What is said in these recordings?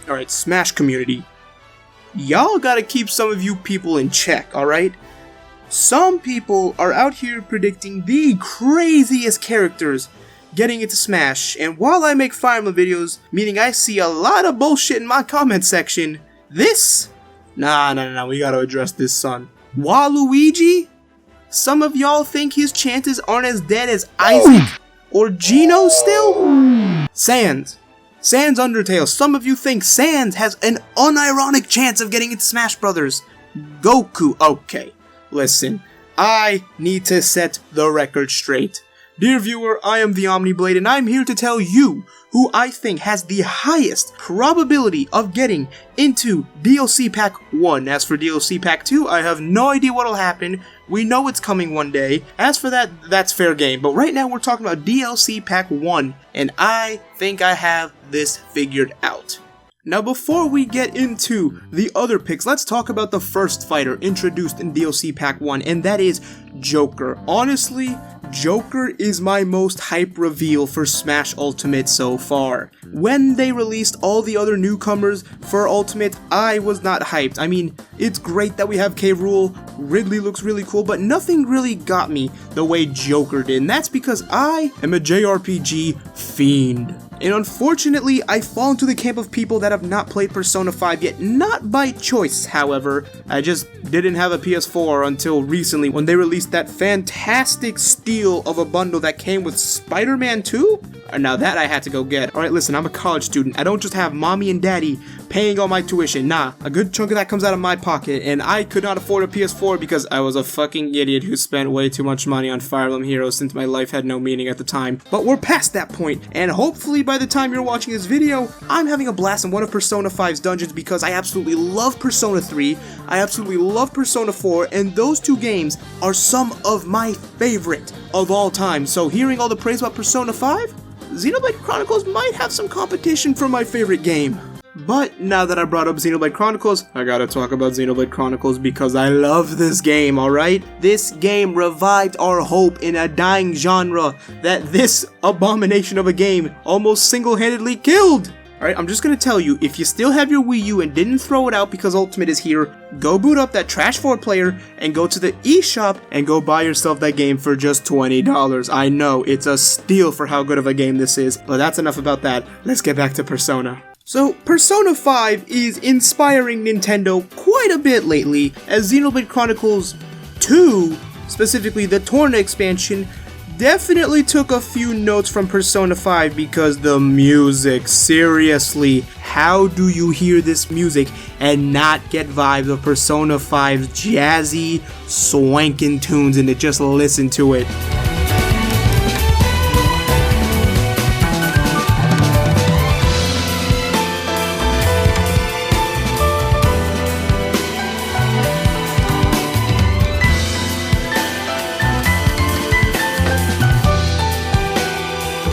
Alright, Smash community. Y'all gotta keep some of you people in check, alright? Some people are out here predicting the craziest characters getting into Smash, and while I make Fire Emblem videos, meaning I see a lot of bullshit in my comment section, this? Nah, we gotta address this, son. Waluigi? Some of y'all think his chances aren't as dead as Isaac or Geno still? Sans Undertale, some of you think Sans has an unironic chance of getting into Smash Brothers. Goku, okay, listen, I need to set the record straight. Dear viewer, I am the Omniblade, and I'm here to tell you who I think has the highest probability of getting into DLC Pack 1. As for DLC Pack 2, I have no idea what'll happen. We know it's coming one day. As for that, that's fair game. But right now we're talking about DLC Pack 1, and I think I have this figured out. Now before we get into the other picks, let's talk about the first fighter introduced in DLC Pack 1, and that is Joker. Honestly, Joker is my most hype reveal for Smash Ultimate so far. When they released all the other newcomers for Ultimate, I was not hyped. I mean, it's great that we have K. Rool, Ridley looks really cool, but nothing really got me the way Joker did, and that's because I am a JRPG fiend. And unfortunately, I fall into the camp of people that have not played Persona 5 yet, not by choice, however. I just didn't have a PS4 until recently when they released that fantastic steal of a bundle that came with Spider-Man 2? Now that I had to go get. Alright, listen, I'm a college student. I don't just have mommy and daddy paying all my tuition. Nah, a good chunk of that comes out of my pocket, and I could not afford a PS4 because I was a fucking idiot who spent way too much money on Fire Emblem Heroes since my life had no meaning at the time. But we're past that point, and hopefully by the time you're watching this video, I'm having a blast in one of Persona 5's dungeons because I absolutely love Persona 3, I absolutely love Persona 4, and those two games are some of my favorite of all time. So hearing all the praise about Persona 5, Xenoblade Chronicles might have some competition for my favorite game. But now that I brought up Xenoblade Chronicles, I gotta talk about Xenoblade Chronicles because I love this game, alright? This game revived our hope in a dying genre that this abomination of a game almost single-handedly killed! Alright, I'm just gonna tell you, if you still have your Wii U and didn't throw it out because Ultimate is here, go boot up that trash 4 player and go to the eShop and go buy yourself that game for just $20. I know, it's a steal for how good of a game this is, but that's enough about that. Let's get back to Persona. So, Persona 5 is inspiring Nintendo quite a bit lately, as Xenoblade Chronicles 2, specifically the Torna expansion, definitely took a few notes from Persona 5 because the music, seriously, how do you hear this music and not get vibes of Persona 5's jazzy, swankin' tunes and to just listen to it?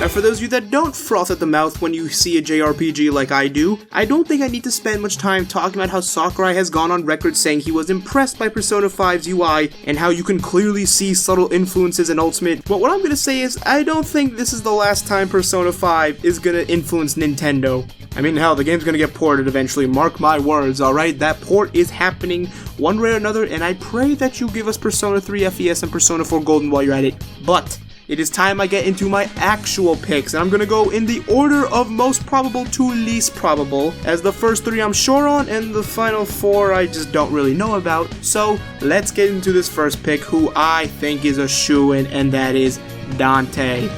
For those of you that don't froth at the mouth when you see a JRPG like I do, I don't think I need to spend much time talking about how Sakurai has gone on record saying he was impressed by Persona 5's UI and how you can clearly see subtle influences in Ultimate. But what I'm gonna say is, I don't think this is the last time Persona 5 is gonna influence Nintendo. I mean, hell, the game's gonna get ported eventually, mark my words, alright? That port is happening one way or another, and I pray that you give us Persona 3 FES and Persona 4 Golden while you're at it. But it is time I get into my actual picks, and I'm gonna go in the order of most probable to least probable, as the first 3 I'm sure on, and the final 4 I just don't really know about. So, let's get into this first pick, who I think is a shoo-in, and that is Dante.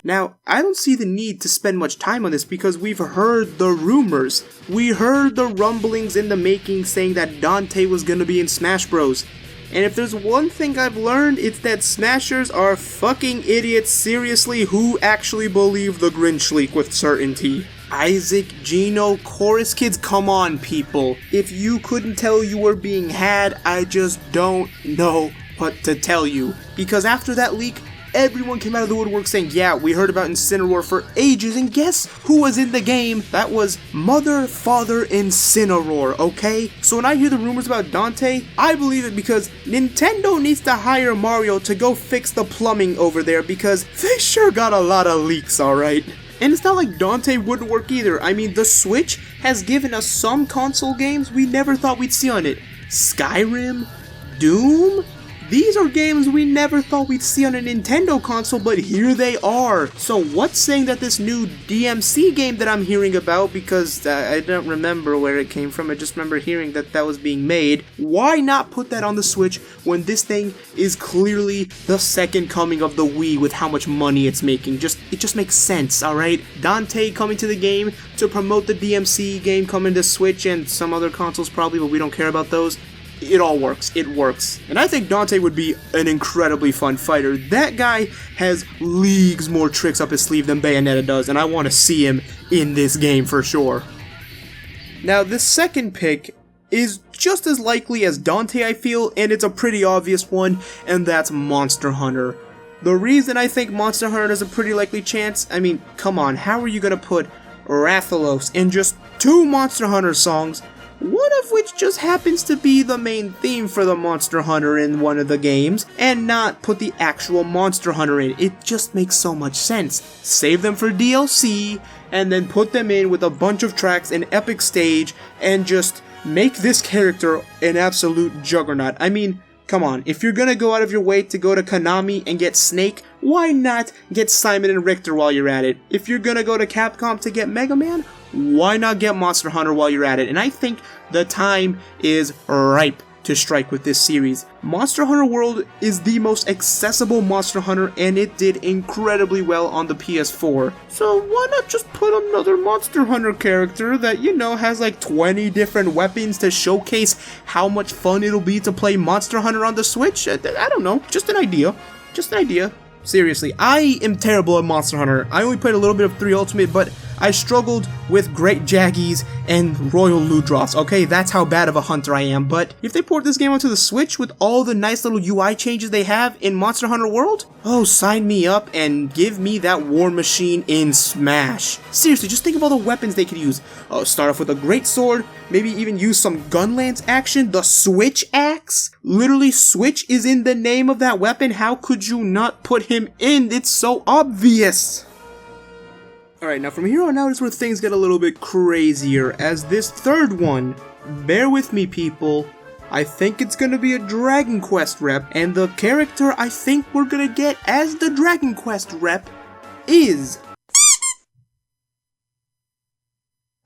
Now, I don't see the need to spend much time on this because we've heard the rumors. We heard the rumblings in the making saying that Dante was gonna be in Smash Bros. And if there's one thing I've learned, it's that Smashers are fucking idiots, seriously, who actually believe the Grinch leak with certainty. Isaac, Geno, Chorus Kids, come on people. If you couldn't tell you were being had, I just don't know what to tell you. Because after that leak, everyone came out of the woodwork saying, yeah, we heard about Incineroar for ages, and guess who was in the game? That was Mother, Father, Incineroar, okay? So when I hear the rumors about Dante, I believe it because Nintendo needs to hire Mario to go fix the plumbing over there because they sure got a lot of leaks, alright? And it's not like Dante wouldn't work either. I mean, the Switch has given us some console games we never thought we'd see on it. Skyrim, Doom, these are games we never thought we'd see on a Nintendo console, but here they are. So what's saying that this new DMC game that I'm hearing about, because I don't remember where it came from, I just remember hearing that that was being made, why not put that on the Switch when this thing is clearly the second coming of the Wii with how much money it's making? It just makes sense, alright? Dante coming to the game to promote the DMC game coming to Switch and some other consoles probably, but we don't care about those. It all works. It works. And I think Dante would be an incredibly fun fighter. That guy has leagues more tricks up his sleeve than Bayonetta does, and I want to see him in this game for sure. Now, the second pick is just as likely as Dante, I feel, and it's a pretty obvious one, and that's Monster Hunter. The reason I think Monster Hunter has a pretty likely chance, I mean, come on, how are you going to put Rathalos in just 2 Monster Hunter songs, one of which just happens to be the main theme for the Monster Hunter in one of the games, and not put the actual Monster Hunter in? It just makes so much sense. Save them for DLC, and then put them in with a bunch of tracks, an epic stage, and just make this character an absolute juggernaut. I mean, come on, if you're gonna go out of your way to go to Konami and get Snake, why not get Simon and Richter while you're at it? If you're gonna go to Capcom to get Mega Man, why not get Monster Hunter while you're at it? And I think the time is ripe to strike with this series. Monster Hunter World is the most accessible Monster Hunter, and it did incredibly well on the PS4. So why not just put another Monster Hunter character that, you know, has like 20 different weapons to showcase how much fun it'll be to play Monster Hunter on the Switch? I don't know, just an idea. Just an idea. Seriously, I am terrible at Monster Hunter. I only played a little bit of 3 Ultimate, but I struggled with Great Jaggies and Royal Ludroths, okay? That's how bad of a hunter I am. But if they port this game onto the Switch with all the nice little UI changes they have in Monster Hunter World, oh, sign me up and give me that War Machine in Smash. Seriously, just think of all the weapons they could use. Start off with a great sword, maybe even use some Gunlance action, the Switch Axe. Literally, Switch is in the name of that weapon. How could you not put him in? It's so obvious. Alright, now from here on out is where things get a little bit crazier, as this third one, bear with me people, I think it's gonna be a Dragon Quest rep, and the character I think we're gonna get as the Dragon Quest rep is...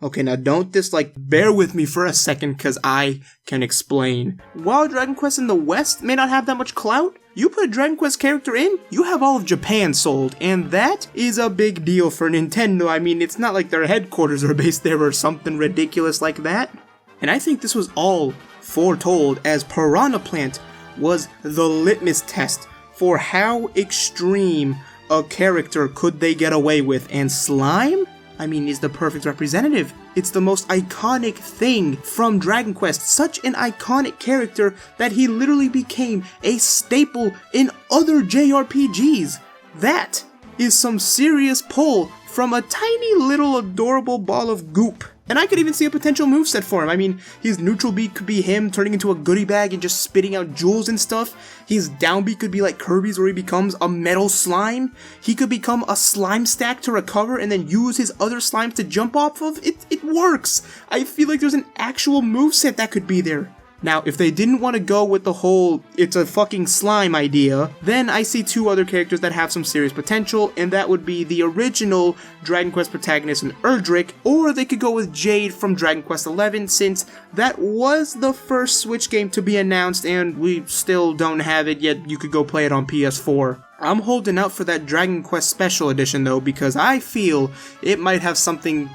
Okay, now don't bear with me for a second, cause I can explain. While Dragon Quest in the West may not have that much clout, you put a Dragon Quest character in, you have all of Japan sold, and that is a big deal for Nintendo. I mean, it's not like their headquarters are based there or something ridiculous like that. And I think this was all foretold, as Piranha Plant was the litmus test for how extreme a character could they get away with, and Slime? I mean, is the perfect representative. It's the most iconic thing from Dragon Quest. Such an iconic character that he literally became a staple in other JRPGs. That is some serious pull from a tiny little adorable ball of goop. And I could even see a potential moveset for him. I mean, his neutral beat could be him turning into a goodie bag and just spitting out jewels and stuff. His down beat could be like Kirby's, where he becomes a metal slime. He could become a slime stack to recover and then use his other slimes to jump off of. It works. I feel like there's an actual moveset that could be there. Now, if they didn't want to go with the whole it's a fucking slime idea, then I see 2 other characters that have some serious potential, and that would be the original Dragon Quest protagonist in Erdrick, or they could go with Jade from Dragon Quest XI, since that was the first Switch game to be announced and we still don't have it yet. You could go play it on PS4. I'm holding out for that Dragon Quest Special Edition though, because I feel it might have something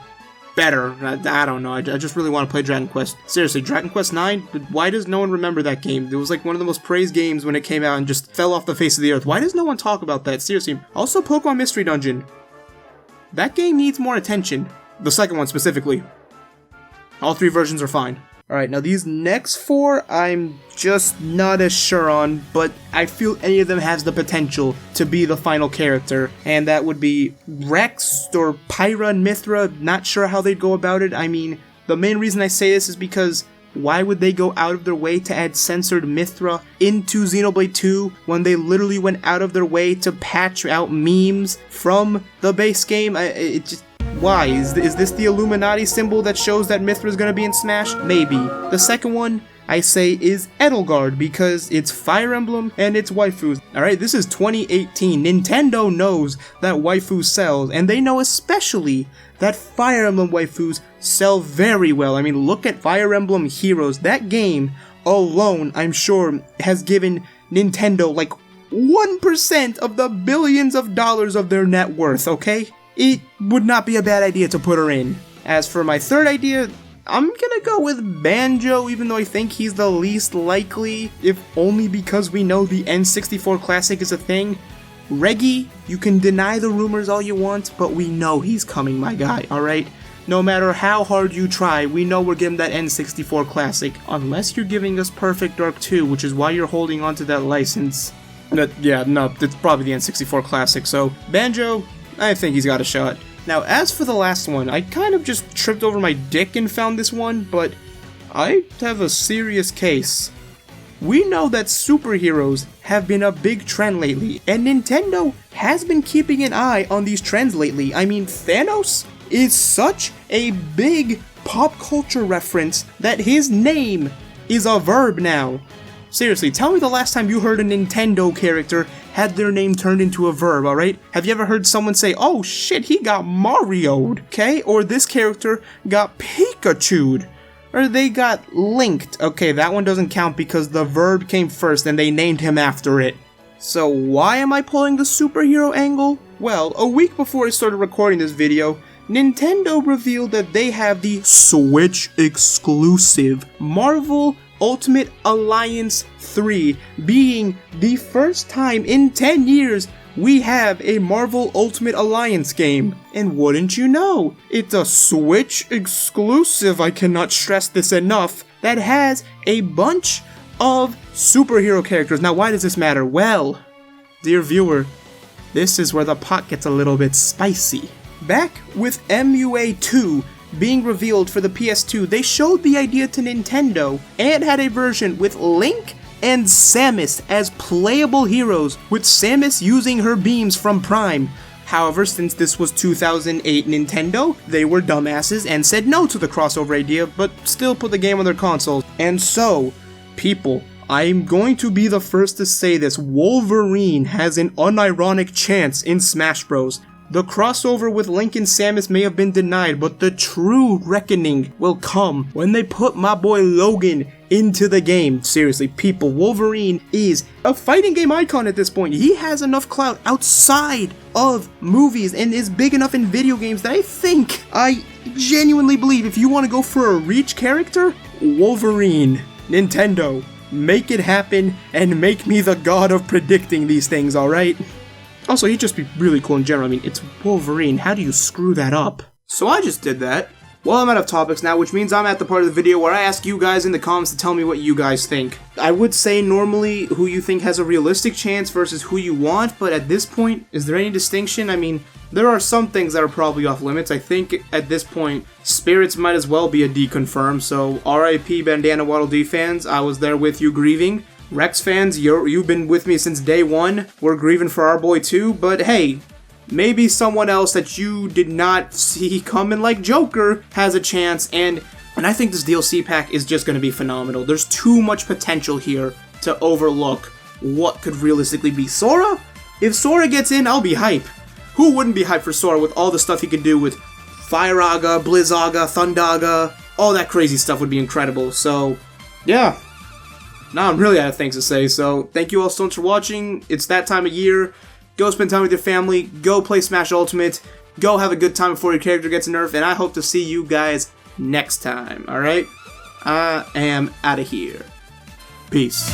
better. I don't know, I just really want to play Dragon Quest. Seriously, Dragon Quest 9, why does no one remember that game? It was like one of the most praised games when it came out and just fell off the face of the earth. Why does no one talk about that? Seriously. Also, Pokemon Mystery Dungeon. That game needs more attention. The second one specifically. All 3 versions are fine. Alright, now these next 4, I'm just not as sure on, but I feel any of them has the potential to be the final character, and that would be Rex or Pyra and Mithra. Not sure how they'd go about it. I mean, the main reason I say this is because Why would they go out of their way to add censored Mithra into Xenoblade 2 when they literally went out of their way to patch out memes from the base game? Why? Is this the Illuminati symbol that shows that Mithra is going to be in Smash? Maybe. The second one, I say, is Edelgard, because it's Fire Emblem and it's waifus. Alright, this is 2018. Nintendo knows that waifus sell, and they know especially that Fire Emblem waifus sell very well. I mean, look at Fire Emblem Heroes. That game alone, I'm sure, has given Nintendo like 1% of the billions of dollars of their net worth, okay? It would not be a bad idea to put her in. As for my third idea, I'm gonna go with Banjo, even though I think he's the least likely, if only because we know the N64 Classic is a thing. Reggie, you can deny the rumors all you want, but we know he's coming, my guy, alright? No matter how hard you try, we know we're getting that N64 Classic, unless you're giving us Perfect Dark 2, which is why you're holding on to that license. Yeah, no, it's probably the N64 Classic, so Banjo, I think he's got a shot. Now, as for the last one, I kind of just tripped over my dick and found this one, but I have a serious case. We know that superheroes have been a big trend lately, and Nintendo has been keeping an eye on these trends lately. I mean, Thanos is such a big pop culture reference that his name is a verb now. Seriously, tell me the last time you heard a Nintendo character had their name turned into a verb, alright? Have you ever heard someone say, oh shit, he got Mario'd, okay? Or this character got Pikachu'd. Or they got linked. Okay, that one doesn't count because the verb came first and they named him after it. So why am I pulling the superhero angle? Well, a week before I started recording this video, Nintendo revealed that they have the Switch exclusive Marvel Ultimate Alliance 3, being the first time in 10 years we have a Marvel Ultimate Alliance game. And wouldn't you know, it's a Switch exclusive, I cannot stress this enough, that has a bunch of superhero characters. Now why does this matter? Well, dear viewer, this is where the pot gets a little bit spicy. Back with MUA 2 being revealed for the PS2, they showed the idea to Nintendo and had a version with Link and Samus as playable heroes, with Samus using her beams from Prime. However, since this was 2008 Nintendo, they were dumbasses and said no to the crossover idea, but still put the game on their consoles. And so, people, I'm going to be the first to say this, Wolverine has an unironic chance in Smash Bros. The crossover with Link and Samus may have been denied, but the true reckoning will come when they put my boy Logan into the game. Seriously, people, Wolverine is a fighting game icon at this point. He has enough clout outside of movies and is big enough in video games that I genuinely believe if you want to go for a reach character, Wolverine. Nintendo, make it happen and make me the god of predicting these things, alright? Also, he'd just be really cool in general. I mean, it's Wolverine. How do you screw that up? So I just did that. Well, I'm out of topics now, which means I'm at the part of the video where I ask you guys in the comments to tell me what you guys think. I would say normally who you think has a realistic chance versus who you want, but at this point, is there any distinction? I mean, there are some things that are probably off limits. I think at this point, Spirits might as well be a D confirmed, so RIP Bandana Waddle Dee fans, I was there with you grieving. Rex fans, you've been with me since day one. We're grieving for our boy too, but hey, maybe someone else that you did not see coming like Joker has a chance, and I think this DLC pack is just going to be phenomenal. There's too much potential here to overlook what could realistically be. Sora? If Sora gets in, I'll be hype. Who wouldn't be hype for Sora with all the stuff he could do with Fire-Aga, Blizzaga, Thundaga? All that crazy stuff would be incredible, so yeah. Now I'm really out of things to say, so thank you all so much for watching. It's that time of year. Go spend time with your family, go play Smash Ultimate, go have a good time before your character gets nerfed, and I hope to see you guys next time, alright? I am out of here. Peace.